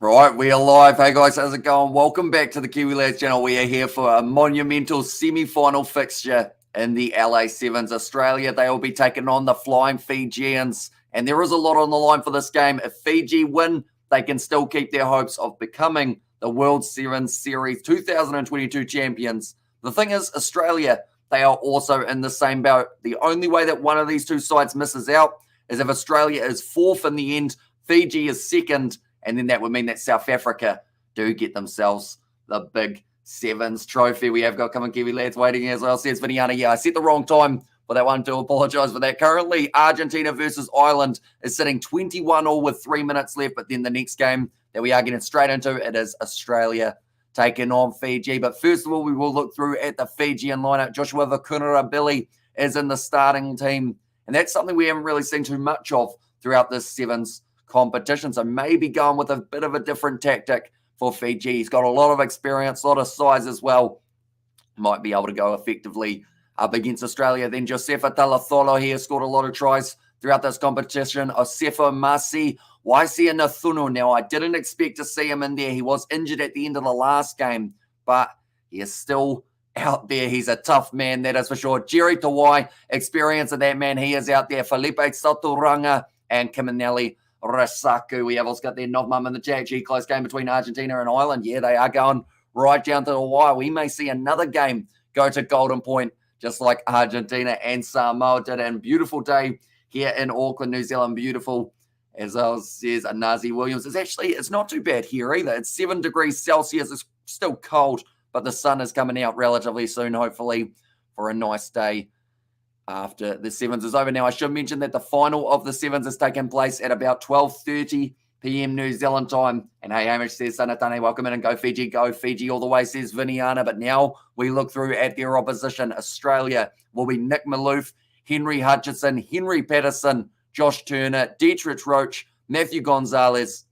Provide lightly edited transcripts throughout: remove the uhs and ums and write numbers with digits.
Right, we are live. Hey guys, how's it going? Welcome back to the Kiwi Lads channel. We are here for a monumental semi-final fixture in the LA Sevens. Australia, they will be taking on the Flying Fijians. And there is a lot on the line for this game. If Fiji win, they can still keep their hopes of becoming the World Sevens Series 2022 champions. The thing is, Australia, they are also in the same boat. The only way that one of these two sides misses out is if Australia is fourth in the end, Fiji is second, and then that would mean that South Africa do get themselves the big Sevens trophy. We have got coming Kiwi Lads waiting as well, says Viniana. Yeah, I set the wrong time for that one. To apologise for that. Currently, Argentina versus Ireland is sitting 21-all with 3 minutes left. But then the next game that we are getting straight into, it is Australia taking on Fiji. But first of all, we will look through at the Fijian lineup. Joshua Vakunara-Billy is in the starting team. And that's something we haven't really seen too much of throughout this Sevens competition. So maybe going with a bit of a different tactic for Fiji. He's got a lot of experience, a lot of size as well. Might be able to go effectively up against Australia. Then Josefa Talatholo, he has scored a lot of tries throughout this competition. Osefo Masi, Waisia Nathunu. Now, I didn't expect to see him in there. He was injured at the end of the last game, but he is still out there. He's a tough man, that is for sure. Jerry Tawai, experience of that man. He is out there. Felipe Saturanga and Kiminelli Rasaku. We have also got their Novmum in the chat. Close game between Argentina and Ireland. Yeah, they are going right down to the wire. We may see another game go to Golden Point, just like Argentina and Samoa did. And beautiful day here in Auckland, New Zealand. Beautiful, as says Nazi Williams. It's not too bad here either. It's 7 degrees Celsius. It's still cold, but the sun is coming out relatively soon, hopefully, for a nice day after the Sevens is over. Now, I should mention that the final of the Sevens is taking place at about 12:30 p.m. New Zealand time. And hey, Hamish says, Sanatane, welcome in and go Fiji all the way, says Viniana. But now we look through at their opposition. Australia will be Nick Maloof, Henry Hutchinson, Henry Patterson, Josh Turner, Dietrich Roach, Matthew Gonzalez,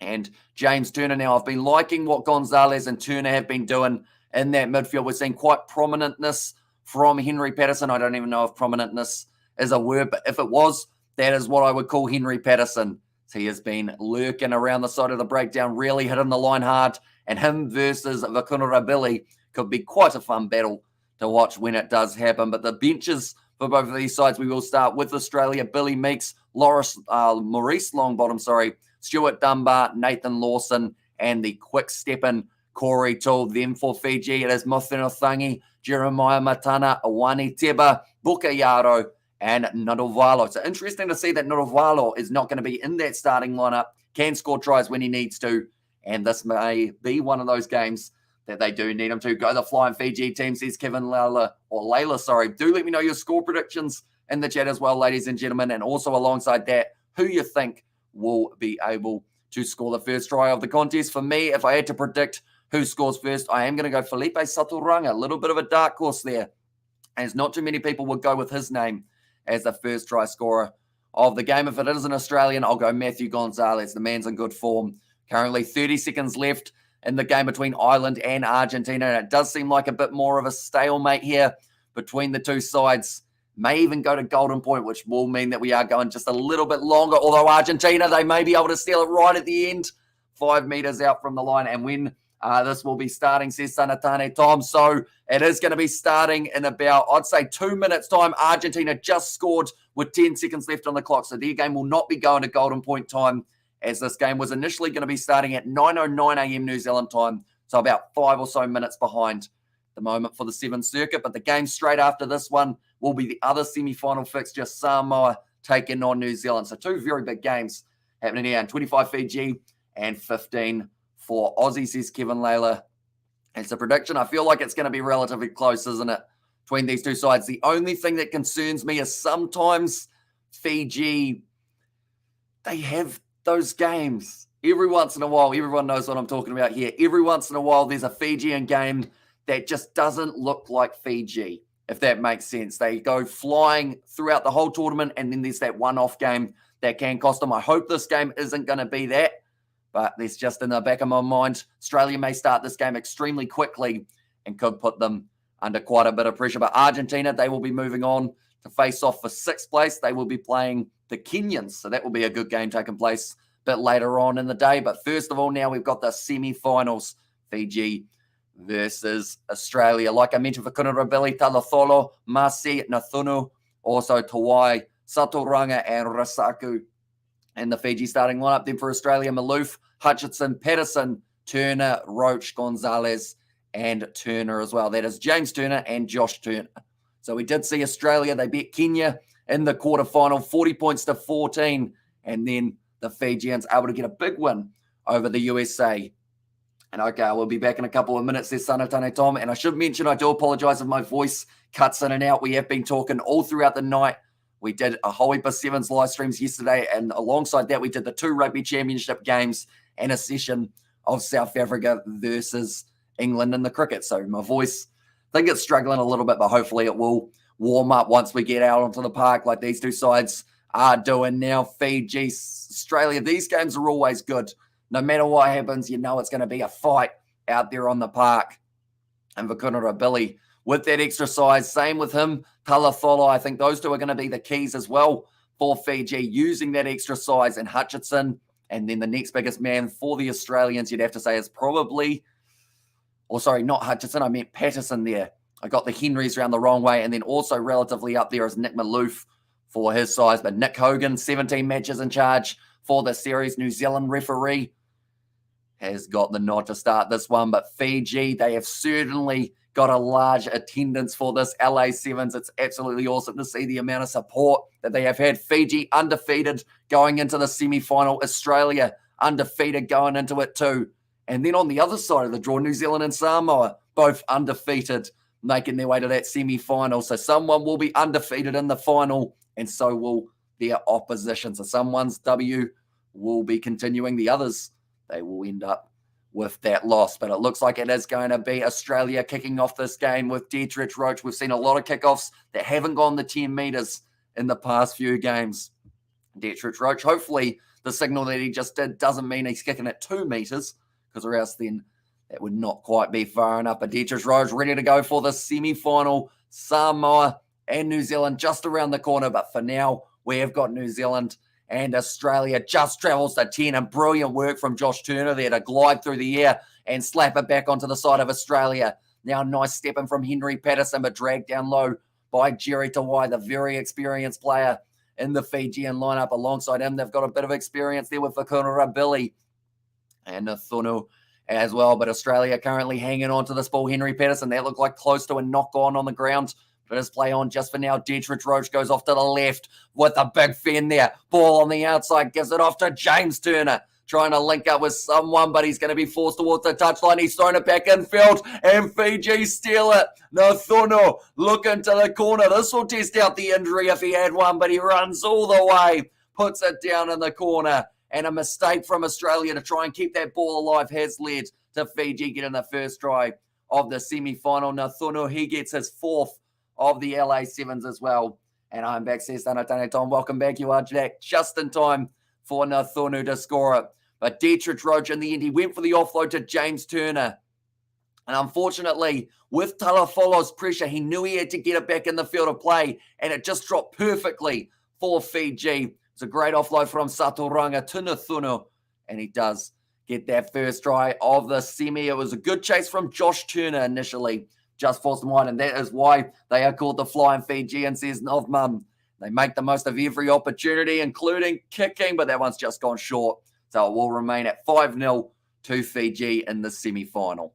and James Turner. Now, I've been liking what Gonzalez and Turner have been doing in that midfield. We're seeing quite prominentness from Henry Patterson. I don't even know if prominentness is a word, but if it was, that is what I would call Henry Patterson. So he has been lurking around the side of the breakdown, really hitting the line hard, and him versus Vakunara-Billy could be quite a fun battle to watch when it does happen. But the benches for both of these sides, we will start with Australia. Billy Meeks, Maurice Longbottom, Stuart Dunbar, Nathan Lawson, and the quick-stepping Corey Toole. Then for Fiji, it is Mothino Thangi, Jeremiah Matana, Awani Teba, Bukayaro, and Nudovalo. So interesting to see that Nudovalo is not going to be in that starting lineup, can score tries when he needs to, and this may be one of those games that they do need him to. Go the Flying Fiji team, says Kevin Layla. Do let me know your score predictions in the chat as well, ladies and gentlemen, and also alongside that, who you think will be able to score the first try of the contest. For me, if I had to predict who scores first, I am going to go Felipe Saturanga. A little bit of a dark horse there, as not too many people would go with his name as the first try scorer of the game. If it is an Australian, I'll go Matthew Gonzalez. The man's in good form. Currently 30 seconds left in the game between Ireland and Argentina, and it does seem like a bit more of a stalemate here between the two sides. May even go to Golden Point, which will mean that we are going just a little bit longer, although Argentina, they may be able to steal it right at the end, 5 meters out from the line. And when this will be starting, says Sanatane Tom. So it is going to be starting in about, I'd say, 2 minutes' time. Argentina just scored with 10 seconds left on the clock. So their game will not be going to Golden Point time, as this game was initially going to be starting at 9:09 a.m. New Zealand time. So about 5 or so minutes behind the moment for the Sevens circuit. But the game straight after this one will be the other semi-final fixture, Samoa taking on New Zealand. So 2 very big games happening here, and 25 Fiji and 15 for Aussie, says Kevin Layla. It's a prediction. I feel like it's going to be relatively close, isn't it, between these two sides? The only thing that concerns me is sometimes Fiji, they have those games. Every once in a while, everyone knows what I'm talking about here. Every once in a while, there's a Fijian game that just doesn't look like Fiji, if that makes sense. They go flying throughout the whole tournament, and then there's that one-off game that can cost them. I hope this game isn't going to be that, but there's just in the back of my mind, Australia may start this game extremely quickly and could put them under quite a bit of pressure. But Argentina, they will be moving on to face off for 6th place. They will be playing the Kenyans, so that will be a good game taking place bit later on in the day. But first of all, now we've got the semi-finals. Fiji versus Australia. Like I mentioned, for Kunarabili, Talatholo, Masi, Nathunu, also Tawai, Saturanga, and Rasaku. And the Fiji starting lineup. Then for Australia, Maloof, Hutchinson, Patterson, Turner, Roach, Gonzalez, and Turner as well. That is James Turner and Josh Turner. So we did see Australia. They beat Kenya in the quarterfinal, 40 points to 14. And then the Fijians able to get a big win over the USA. And okay, we'll be back in a couple of minutes. There's Sanatane Tom. And I should mention, I do apologize if my voice cuts in and out. We have been talking all throughout the night. We did a whole heap of Sevens live streams yesterday. And alongside that, we did the 2 Rugby Championship games and a session of South Africa versus England in the cricket. So my voice, I think it's struggling a little bit, but hopefully it will warm up once we get out onto the park like these two sides are doing now. Fiji, Australia, these games are always good. No matter what happens, you know it's going to be a fight out there on the park. And Vakunara Billy with that extra size, same with him. Talatholo, I think those two are going to be the keys as well for Fiji, using that extra size. And Hutchinson, and then the next biggest man for the Australians, you'd have to say is probably, or sorry, not Hutchinson, I meant Patterson there. I got the Henrys around the wrong way. And then also relatively up there is Nick Maloof for his size. But Nick Hogan, 17 matches in charge for the series. New Zealand referee has got the nod to start this one. But Fiji, they have certainly got a large attendance for this LA Sevens. It's absolutely awesome to see the amount of support that they have had. Fiji undefeated going into the semi-final. Australia undefeated going into it too. And then on the other side of the draw, New Zealand and Samoa, both undefeated, making their way to that semi-final. So someone will be undefeated in the final, and so will their opposition. So someone's W will be continuing. The others, they will end up with that loss. But it looks like it is going to be Australia kicking off this game with Dietrich Roach. We've seen a lot of kickoffs that haven't gone the 10 metres in the past few games. Dietrich Roach, hopefully the signal that he just did doesn't mean he's kicking at 2 metres, because or else then that would not quite be far enough. But Dietrich Roach ready to go for the semi-final. Samoa and New Zealand just around the corner. But for now, we have got New Zealand, and Australia just travels to 10. And brilliant work from Josh Turner there to glide through the air and slap it back onto the side of Australia. Now nice stepping from Henry Patterson, but dragged down low by Jerry Tawai, the very experienced player in the Fijian lineup. Alongside him, they've got a bit of experience there with Vakunara Billy and Nathunu as well. But Australia currently hanging on to this ball. Henry Patterson, that looked like close to a knock-on on the ground. But his play on just for now. Dietrich Roach goes off to the left with a big fend there. Ball on the outside, gives it off to James Turner. Trying to link up with someone, but he's going to be forced towards the touchline. He's thrown it back infield, and Fiji steal it. Nathuno looking to the corner. This will test out the injury if he had one, but he runs all the way, puts it down in the corner. And a mistake from Australia to try and keep that ball alive has led to Fiji getting the first try of the semi-final. Nathuno, he gets his 4th of the LA Sevens as well. And I'm back, says Tanatane Tom. Welcome back. You are Jack, just in time for Nathunu to score it. But Dietrich Roach, in the end, he went for the offload to James Turner. And unfortunately, with Talafolo's pressure, he knew he had to get it back in the field of play, and it just dropped perfectly for Fiji. It's a great offload from Saturanga to Nathunu, and he does get that first try of the semi. It was a good chase from Josh Turner initially, just forced him wide, and that is why they are called the Flying Fijians, says Novmum. They make the most of every opportunity, including kicking, but that one's just gone short. So it will remain at 5-0 to Fiji in the semi-final.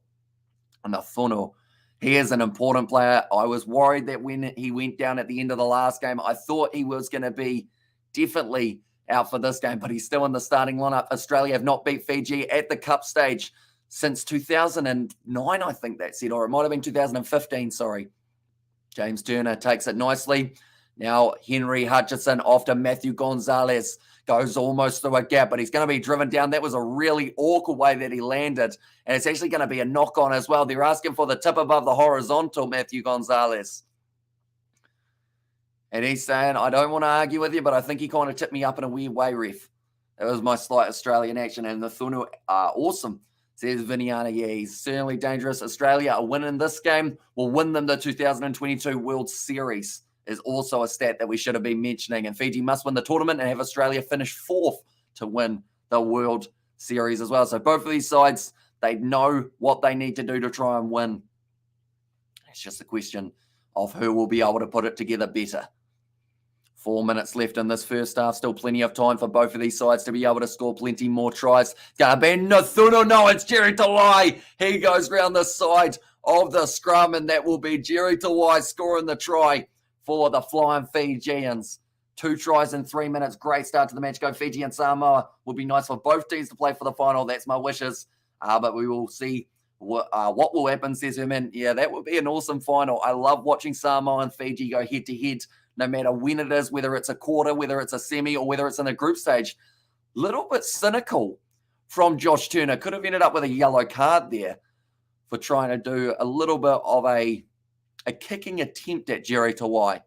And Nathunu, he is an important player. I was worried that when he went down at the end of the last game, I thought he was going to be definitely out for this game, but he's still in the starting lineup. Australia have not beat Fiji at the cup stage since 2009, I think that's it, or it might have been 2015, sorry. James Turner takes it nicely. Now Henry Hutchinson off to Matthew Gonzalez. Goes almost through a gap, but he's going to be driven down. That was a really awkward way that he landed, and it's actually going to be a knock-on as well. They're asking for the tip above the horizontal, Matthew Gonzalez. And he's saying, I don't want to argue with you, but I think he kind of tipped me up in a weird way, ref. That was my slight Australian action, and the Thunu are awesome, says Viniana. Yeah, he's certainly dangerous. Australia are winning this game, will win them the 2022 World Series. Is also a stat that we should have been mentioning. And Fiji must win the tournament and have Australia finish 4th to win the World Series as well. So both of these sides, they know what they need to do to try and win. It's just a question of who will be able to put it together better. 4 minutes left in this first half. Still plenty of time for both of these sides to be able to score plenty more tries. Gonna be Nathuno. No, it's Jerry Tawai. He goes round the side of the scrum, and that will be Jerry Tawai scoring the try for the Flying Fijians. 2 tries in 3 minutes. Great start to the match. Go Fiji and Samoa. Would be nice for both teams to play for the final. That's my wishes. But we will see what will happen, says Herman. Yeah, that would be an awesome final. I love watching Samoa and Fiji go head-to-head, no matter when it is, whether it's a quarter, whether it's a semi, or whether it's in a group stage. Little bit cynical from Josh Turner. Could have ended up with a yellow card there for trying to do a little bit of a kicking attempt at Jerry Tawai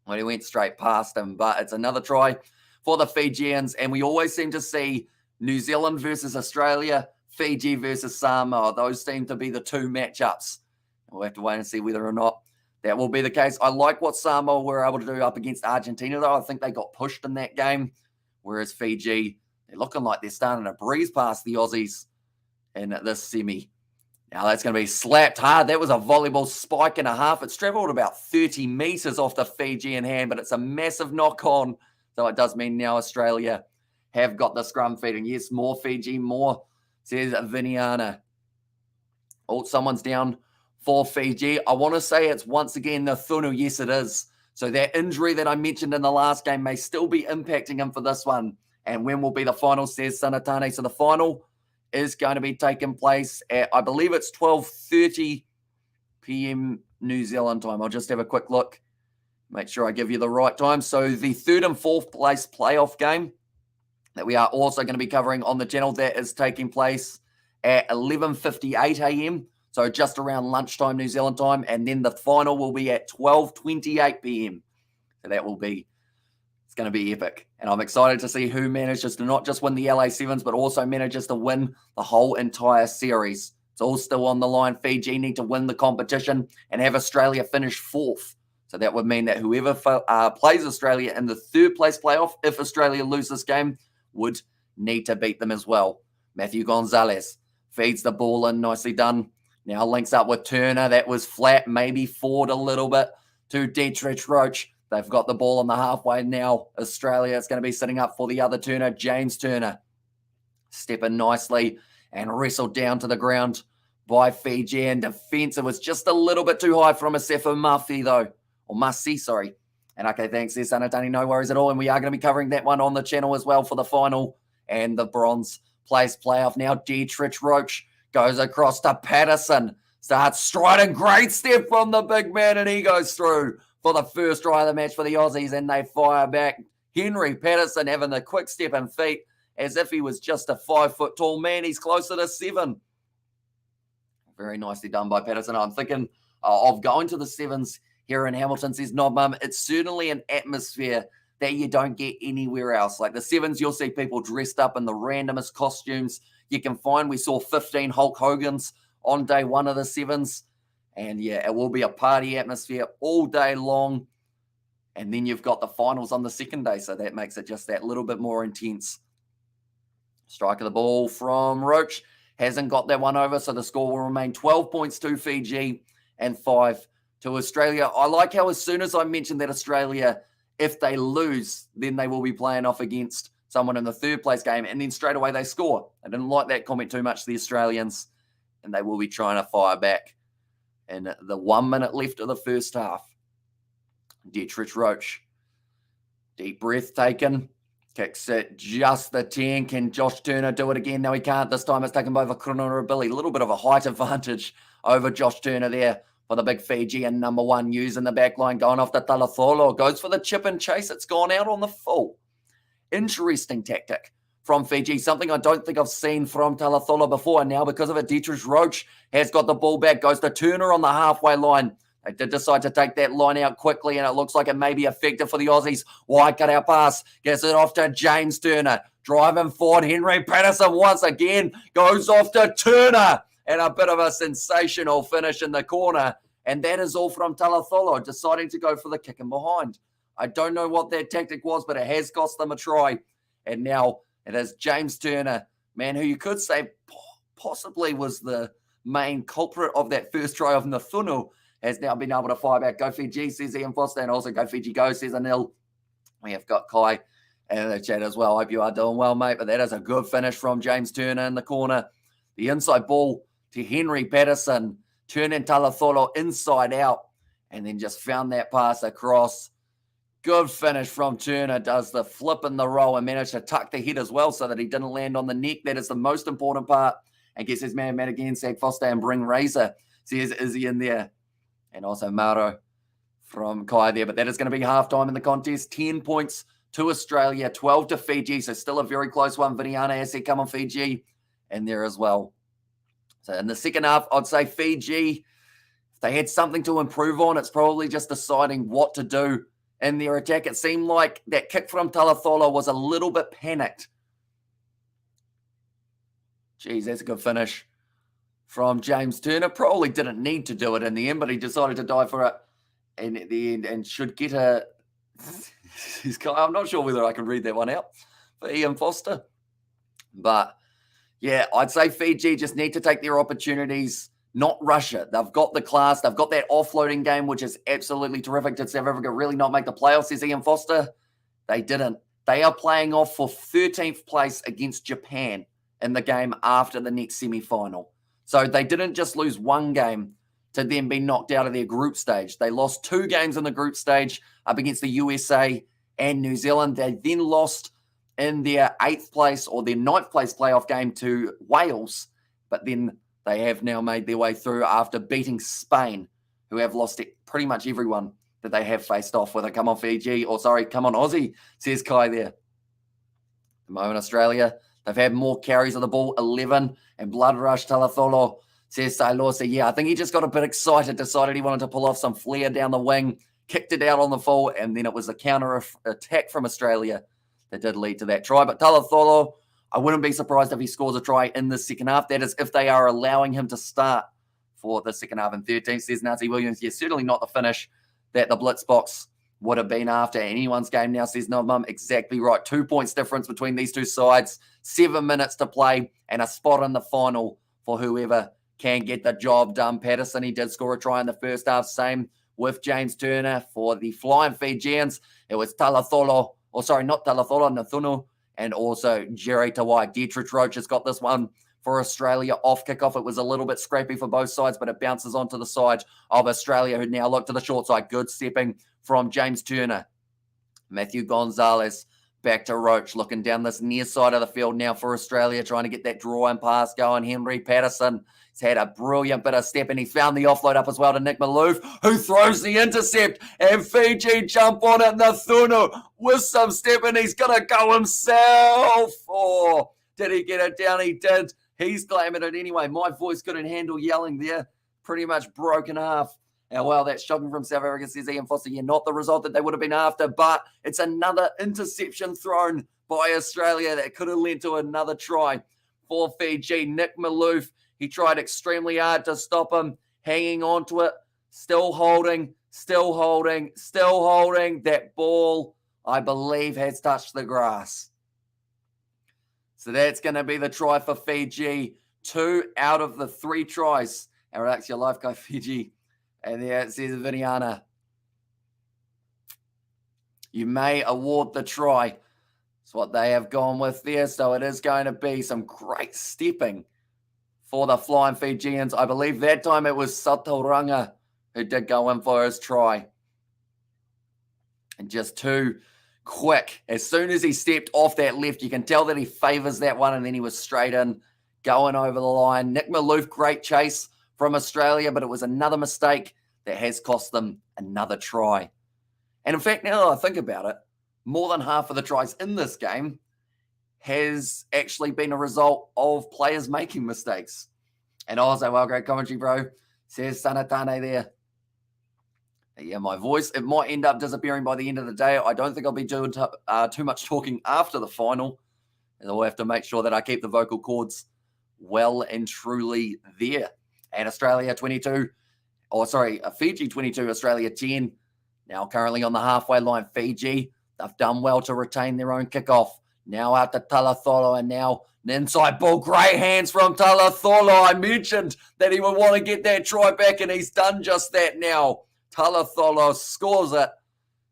when he went straight past him. But it's another try for the Fijians, and we always seem to see New Zealand versus Australia, Fiji versus Samoa. Those seem to be the 2 matchups. We'll have to wait and see whether or not that will be the case. I like what Samoa were able to do up against Argentina, though. I think they got pushed in that game, whereas Fiji, they're looking like they're starting to breeze past the Aussies in this semi. Now that's going to be slapped hard. That was a volleyball spike and a half. It's travelled about 30 metres off the Fijian hand, but it's a massive knock-on. So it does mean now Australia have got the scrum feeding. Yes, more Fiji, more, says Viniana. Oh, someone's down for Fiji. I want to say it's once again Nathunu. Yes, it is. So that injury that I mentioned in the last game may still be impacting him for this one. And when will be the final, says Sanatane. So the final is going to be taking place at, I believe it's 12:30 p.m. New Zealand time. I'll just have a quick look. Make sure I give you the right time. So the 3rd and 4th place playoff game that we are also going to be covering on the channel, that is taking place at 11:58 a.m., so just around lunchtime New Zealand time, and then the final will be at 12:28 p.m. So that will be, it's going to be epic. And I'm excited to see who manages to not just win the LA Sevens, but also manages to win the whole entire series. It's all still on the line. Fiji need to win the competition and have Australia finish 4th. So that would mean that whoever plays Australia in the 3rd place playoff, if Australia lose this game, would need to beat them as well. Matthew Gonzalez feeds the ball in, nicely done. Now links up with Turner. That was flat, maybe forward a little bit to Dietrich Roach. They've got the ball on the halfway now. Australia is going to be sitting up for the other Turner, James Turner. Stepping nicely and wrestled down to the ground by Fiji. And defense, it was just a little bit too high from Asefo Mafi, though. Or Masi, sorry. And okay, thanks there, Sanatani. No worries at all. And we are going to be covering that one on the channel as well for the final and the bronze place playoff. Now Dietrich Roach goes across to Patterson. Starts striding. Great step from the big man, and he goes through for the first try of the match for the Aussies, and they fire back. Henry Patterson having the quick step and feet as if he was just a 5-foot tall man. He's closer to 7. Very nicely done by Patterson. I'm thinking of going to the Sevens here in Hamilton, says Nobmum. It's certainly an atmosphere that you don't get anywhere else. Like the Sevens, you'll see people dressed up in the randomest costumes you can find. We saw 15 Hulk Hogans on day 1 of the Sevens. And yeah, it will be a party atmosphere all day long. And then you've got the finals on the second day. So that makes it just that little bit more intense. Strike of the ball from Roach. Hasn't got that one over. So the score will remain 12 points to Fiji and 5 to Australia. I like how as soon as I mentioned that Australia, if they lose, then they will be playing off against someone in the 3rd place game. And then straight away they score. I didn't like that comment too much, the Australians. And they will be trying to fire back. And the 1 minute left of the first half. Dietrich Roach. Deep breath taken. Kicks it just the 10. Can Josh Turner do it again? No, he can't. This time it's taken by Kronoa Billy. A little bit of a height advantage over Josh Turner there for the big Fijian number 1. Using the back line, going off to Talatholo. Goes for the chip and chase. It's gone out on the full. Interesting tactic from Fiji. Something I don't think I've seen from Talatholo before. And now because of it, Dietrich Roach has got the ball back. Goes to Turner on the halfway line. They did decide to take that line out quickly, and it looks like it may be effective for the Aussies. Wide cut out pass. Gets it off to James Turner. Driving forward, Henry Patterson once again. Goes off to Turner. And a bit of a sensational finish in the corner. And that is all from Talatholo, deciding to go for the kick in behind. I don't know what that tactic was, but it has cost them a try. And now It is James Turner, man, who you could say possibly was the main culprit of that first try of Nathunu, has now been able to fire back. Go Fiji, says Ian Foster, and also Go Fiji Go, says Anil. We have got Kai in the chat as well. Hope you are doing well, mate. But that is a good finish from James Turner in the corner. The inside ball to Henry Patterson, turning Talatolo inside out, and then just found that pass across. Good finish from Turner. Does the flip in the roll and managed to tuck the head as well so that he didn't land on the neck. That is the most important part. And gets his man again, Sag Foster, and bring Razor. Says Izzy in there. And also Maro from Kai there. But that is going to be halftime in the contest. 10 points to Australia, 12 to Fiji. So still a very close one. Viniana has come on Fiji in there as well. So in the second half, I'd say Fiji, if they had something to improve on, it's probably just deciding what to do in their attack. It seemed like that kick from Talatolo was a little bit panicked. Geez, that's a good finish from James Turner. Probably didn't need to do it in the end, but he decided to die for it in the end and should get a... I'm not sure whether I can read that one out for Ian Foster. But, yeah, I'd say Fiji just need to take their opportunities, not rush it. They've got the class. They've got that offloading game, which is absolutely terrific. Did South Africa really not make the playoffs, says Ian Foster? They didn't. They are playing off for 13th place against Japan in the game after the next semi-final. So they didn't just lose one game to then be knocked out of their group stage. They lost 2 games in the group stage up against the USA and New Zealand. They then lost in their 8th place or their 9th place playoff game to Wales. But then they have now made their way through after beating Spain, who have lost pretty much everyone that they have faced off with. Come on Fiji, or sorry, come on Aussie, says Kai there. At the moment, Australia, they've had more carries of the ball, 11, and Blood Rush Talatholo, says Sailosa. Yeah, I think he just got a bit excited, decided he wanted to pull off some flair down the wing, kicked it out on the full, and then it was a counter attack from Australia that did lead to that try. But Talatholo, I wouldn't be surprised if he scores a try in the second half. That is if they are allowing him to start for the second half in 13, says Nancy Williams. Yeah, certainly not the finish that the blitz box would have been after anyone's game now, says No Mum. Exactly right. 2 points difference between these two sides, 7 minutes to play, and a spot in the final for whoever can get the job done. Patterson, he did score a try in the first half. Same with James Turner for the Flying Fijians. It was Talatholo, or sorry, not Talatholo, Nathunu, and also Jerry Tawai. Dietrich Roach has got this one for Australia off kickoff. It was a little bit scrappy for both sides, but it bounces onto the side of Australia, who now look to the short side. Good stepping from James Turner. Matthew Gonzalez back to Roach, looking down this near side of the field now for Australia, trying to get that draw and pass going. Henry Patterson has had a brilliant bit of step, and he found the offload up as well to Nick Maloof, who throws the intercept, and Fiji jump on it. Nathunu with some step, and he's going to go himself. Oh, did he get it down? He did. He's claiming it anyway. My voice couldn't handle yelling there. Pretty much broken half. And well, that's shocking from South Africa, says Ian Foster. Yeah, not the result that they would have been after, but it's another interception thrown by Australia that could have led to another try for Fiji. Nick Maloof, he tried extremely hard to stop him, hanging on to it, still holding. That ball, I believe, has touched the grass. So that's going to be the try for Fiji. 2 out of the 3 tries. And relax your life, guy, Fiji. And there it says Viniana. You may award the try. That's what they have gone with there. So it is going to be some great stepping for the Flying Fijians. I believe that time it was Satoranga who did go in for his try. And just too quick. As soon as he stepped off that left, you can tell that he favors that one, and then he was straight in, going over the line. Nick Maloof, great chase from Australia, but it was another mistake that has cost them another try. And in fact, now that I think about it, more than half of the tries in this game has actually been a result of players making mistakes. And also, well, great commentary, bro, says Sanatane there. Yeah, my voice, it might end up disappearing by the end of the day. I don't think I'll be doing too much talking after the final. And I'll have to make sure that I keep the vocal cords well and truly there. And Australia 22, Fiji 22, Australia 10. Now currently on the halfway line, Fiji, they've done well to retain their own kickoff. Now out to Talatolo, and now an inside ball. Great hands from Talatolo. I mentioned that he would want to get that try back, and he's done just that now. Talatolo scores it,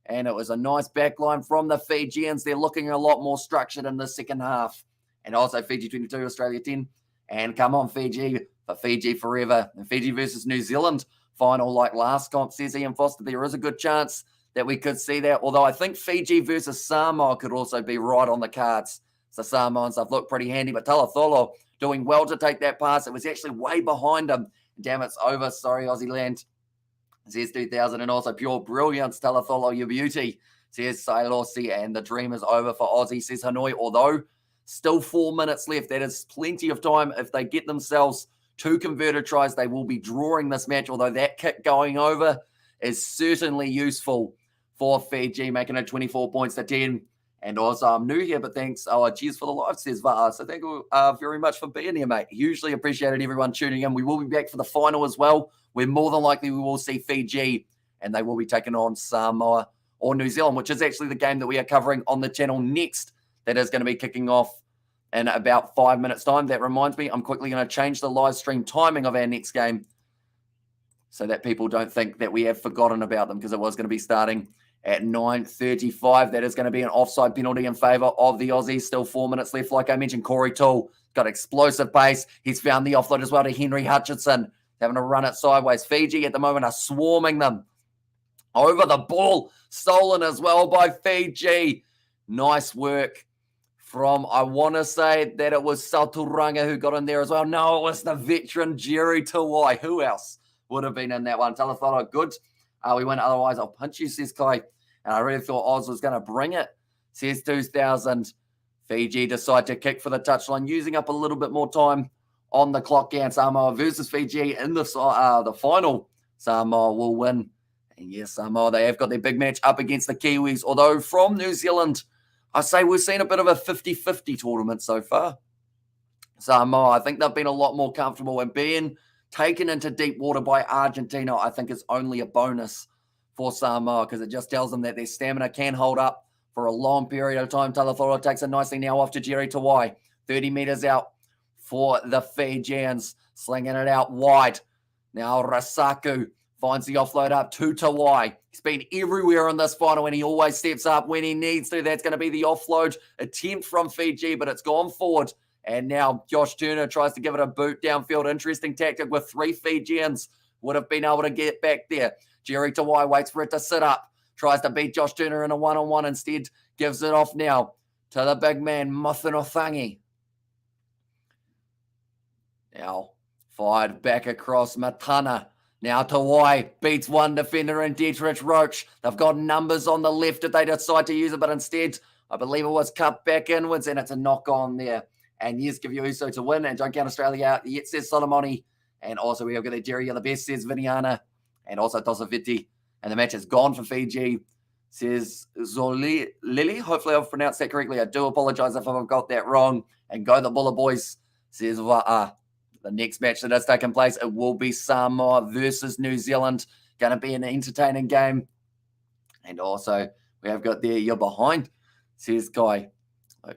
and it was a nice backline from the Fijians. They're looking a lot more structured in the second half. And also Fiji 22, Australia 10. And come on, Fiji, for Fiji forever. And Fiji versus New Zealand final like last comp, says Ian Foster. There is a good chance that we could see that, although I think Fiji versus Samoa could also be right on the cards. So Samoans have looked pretty handy, but Talatolo doing well to take that pass. It was actually way behind him. Damn, it's over. Sorry, Aussie land. Says 2000, and also pure brilliance, Talatolo, your beauty. Says Sailosi, and the dream is over for Aussie, says Hanoi, although still 4 minutes left. That is plenty of time. If they get themselves 2 converted tries, they will be drawing this match, although that kick going over is certainly useful for Fiji, making it 24 points to 10. And also, I'm new here, but thanks. Oh, cheers for the live, says Va'a. So thank you very much for being here, mate. Hugely appreciated everyone tuning in. We will be back for the final as well, where more than likely we will see Fiji, and they will be taking on Samoa or New Zealand, which is actually the game that we are covering on the channel next. That is going to be kicking off in about 5 minutes' time. That reminds me, I'm quickly going to change the live stream timing of our next game so that people don't think that we have forgotten about them, because it was going to be starting at 9:35. That is going to be an offside penalty in favour of the Aussies. Still 4 minutes left. Like I mentioned, Corey Toole got explosive pace. He's found the offload as well to Henry Hutchinson, having to run it sideways. Fiji at the moment are swarming them. Over the ball, stolen as well by Fiji. Nice work from, I want to say that it was Sauturanga who got in there as well. No, it was the veteran Jerry Tawai. Who else would have been in that one? Talatolo, good. We went, otherwise I'll punch you, says Kai. And I really thought Oz was going to bring it, says 2000. Fiji decide to kick for the touchline, using up a little bit more time on the clock. And Samoa versus Fiji in the final. Samoa will win. And yes, Samoa, they have got their big match up against the Kiwis. Although from New Zealand, I say we've seen a bit of a 50-50 tournament so far. Samoa, I think they've been a lot more comfortable, and being taken into deep water by Argentina, I think is only a bonus for Samoa, because it just tells them that their stamina can hold up for a long period of time. Talatolo takes it nicely now off to Jerry Tawai. 30 meters out for the Fijians, slinging it out wide. Now Rasaku finds the offload up to Tawai. He's been everywhere in this final, and he always steps up when he needs to. That's going to be the offload attempt from Fiji, but it's gone forward. And now Josh Turner tries to give it a boot downfield. Interesting tactic with 3 Fijians. Would have been able to get back there. Jerry Tawai waits for it to sit up. Tries to beat Josh Turner in a one-on-one. Instead, gives it off now to the big man, Mothinothangi. Now, fired back across Matana. Now Tawai beats one defender in Dietrich Roach. They've got numbers on the left if they decide to use it, but instead, I believe it was cut back inwards, and it's a knock-on there. And yes, give you Uso to win, and don't count Australia out yet, says Solomoni. And also we have got that Jerry, you're the best, says Viniana. And also Tosaviti. And the match is gone for Fiji, says Zoli Lily. Hopefully I've pronounced that correctly. I do apologize if I've got that wrong. And go the Buller boys, says Va'a. The next match that has taken place, it will be Samoa versus New Zealand. Going to be an entertaining game. And also, we have got there, you're behind, says Kai.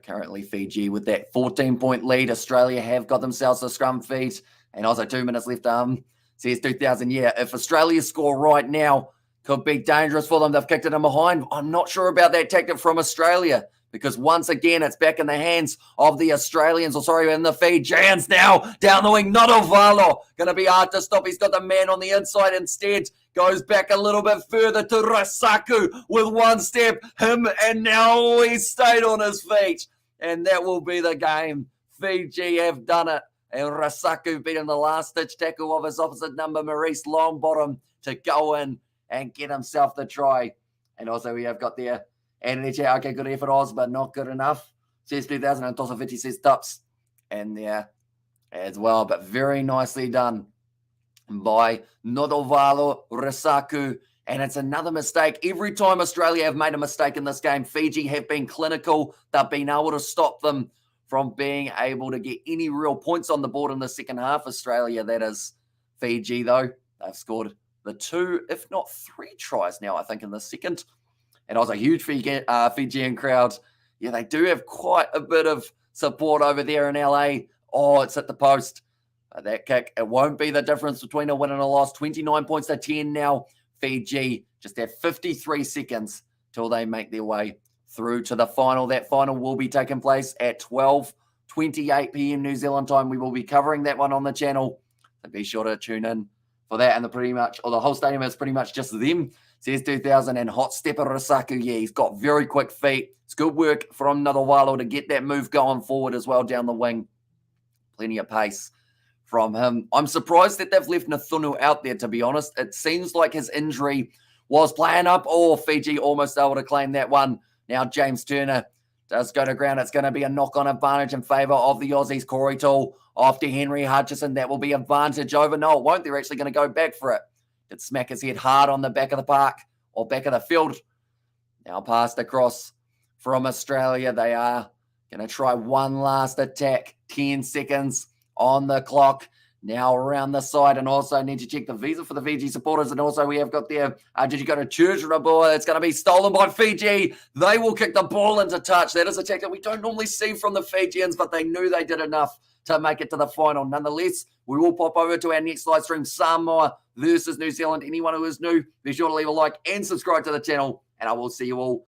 Currently, Fiji with that 14-point lead. Australia have got themselves a scrum feed. And also 2 minutes left. Says 2000, yeah, if Australia score right now, could be dangerous for them. They've kicked it in behind. I'm not sure about that tactic from Australia, because once again, it's back in the hands of the Australians, in the Fijians now. Down the wing, Notovalo. Going to be hard to stop. He's got the man on the inside. Instead, goes back a little bit further to Rasaku with one step. Him, and now he's stayed on his feet. And that will be the game. Fiji have done it. And Rasaku beating the last-ditch tackle of his opposite number, Maurice Longbottom, to go in and get himself the try. And also we have got there, and okay, good effort, Oz, but not good enough. Says 2000, and Tosaviti says Tups. And there as well, but very nicely done by Nodovalo Rasaku. And it's another mistake. Every time Australia have made a mistake in this game, Fiji have been clinical. They've been able to stop them from being able to get any real points on the board in the second half. Australia, that is. Fiji, though, they've scored the 2, if not 3 tries now, I think, in the second. And also a huge Fijian crowd. Yeah, they do have quite a bit of support over there in LA. Oh, it's at the post. That kick, it won't be the difference between a win and a loss. 29 points to 10 now. Fiji just have 53 seconds till they make their way through to the final. That final will be taking place at 12:28 p.m. New Zealand time. We will be covering that one on the channel. So be sure to tune in for that. And the whole stadium is pretty much just them. Says 2000 and Hot Stepper Rasaku. Yeah, he's got very quick feet. It's good work from Nadawalo to get that move going forward as well down the wing. Plenty of pace from him. I'm surprised that they've left Nathunu out there, to be honest. It seems like his injury was playing up. Oh, Fiji almost able to claim that one. Now James Turner does go to ground. It's going to be a knock-on advantage in favour of the Aussies. Corey Toole off to Henry Hutchison. That will be advantage over. No, it won't. They're actually going to go back for it. Did smack his head hard on the back of the park or back of the field. Now passed across from Australia. They are going to try one last attack. 10 seconds on the clock. Now around the side, and also need to check the visa for the Fiji supporters. And also we have got there, did you go to church, boy? It's going to be stolen by Fiji. They will kick the ball into touch. That is a tactic we don't normally see from the Fijians, but they knew they did enough to make it to the final. Nonetheless, we will pop over to our next live stream, Samoa versus New Zealand. Anyone who is new, be sure to leave a like and subscribe to the channel, and I will see you all